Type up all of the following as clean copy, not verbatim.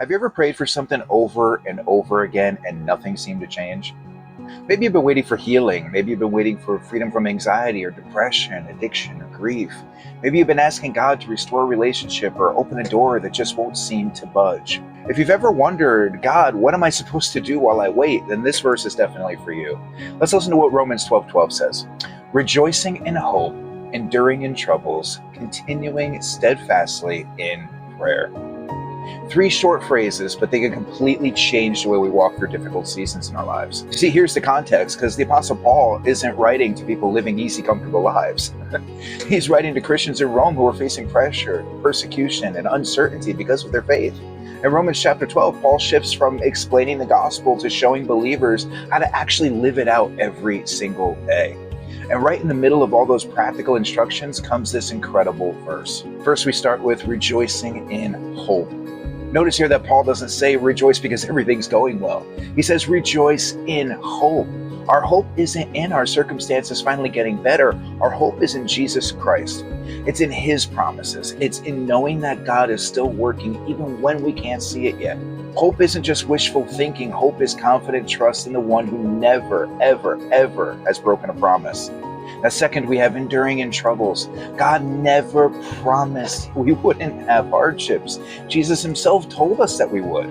Have you ever prayed for something over and over again and nothing seemed to change? Maybe you've been waiting for healing. Maybe you've been waiting for freedom from anxiety or depression, addiction, or grief. Maybe you've been asking God to restore a relationship or open a door that just won't seem to budge. If you've ever wondered, God, what am I supposed to do while I wait? Then this verse is definitely for you. Let's listen to what Romans 12:12 says. Rejoicing in hope, enduring in troubles, continuing steadfastly in prayer. Three short phrases, but they can completely change the way we walk through difficult seasons in our lives. See, here's the context, because the Apostle Paul isn't writing to people living easy, comfortable lives. He's writing to Christians in Rome who are facing pressure, persecution, and uncertainty because of their faith. In Romans chapter 12, Paul shifts from explaining the gospel to showing believers how to actually live it out every single day. And right in the middle of all those practical instructions comes this incredible verse. First, we start with rejoicing in hope. Notice here that Paul doesn't say rejoice because everything's going well. He says rejoice in hope. Our hope isn't in our circumstances finally getting better. Our hope is in Jesus Christ. It's in His promises. It's in knowing that God is still working even when we can't see it yet. Hope isn't just wishful thinking. Hope is confident trust in the one who never, ever, ever has broken a promise. Now, second, we have enduring in troubles. God never promised we wouldn't have hardships. Jesus Himself told us that we would.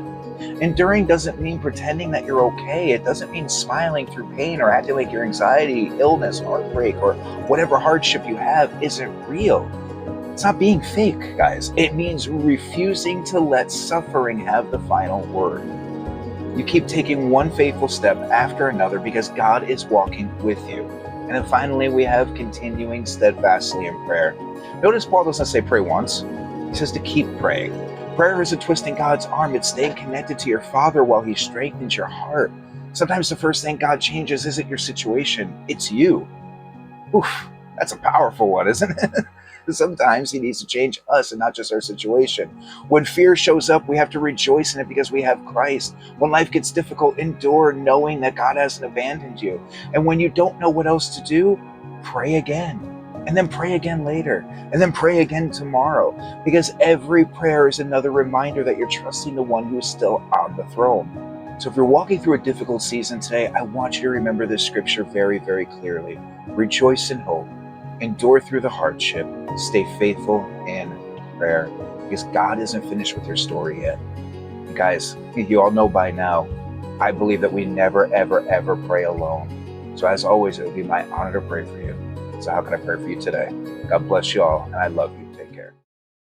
Enduring doesn't mean pretending that you're okay. It doesn't mean smiling through pain or acting like your anxiety, illness, heartbreak, or whatever hardship you have isn't real. It's not being fake, guys. It means refusing to let suffering have the final word. You keep taking one faithful step after another because God is walking with you. And then finally, we have continuing steadfastly in prayer. Notice Paul doesn't say pray once. He says to keep praying. Prayer isn't twisting God's arm. It's staying connected to your Father while He strengthens your heart. Sometimes the first thing God changes isn't your situation. It's you. Oof, that's a powerful one, isn't it? Sometimes He needs to change us and not just our situation. When fear shows up, we have to rejoice in it because we have Christ. When life gets difficult, endure knowing that God hasn't abandoned you. And when you don't know what else to do, pray again. And then pray again later. And then pray again tomorrow. Because every prayer is another reminder that you're trusting the one who is still on the throne. So if you're walking through a difficult season today, I want you to remember this scripture very, very clearly. Rejoice in hope. Endure through the hardship. Stay faithful in prayer because God isn't finished with your story yet. And guys, you all know by now, I believe that we never, ever, ever pray alone. So as always, it would be my honor to pray for you. So how can I pray for you today? God bless you all, and I love you.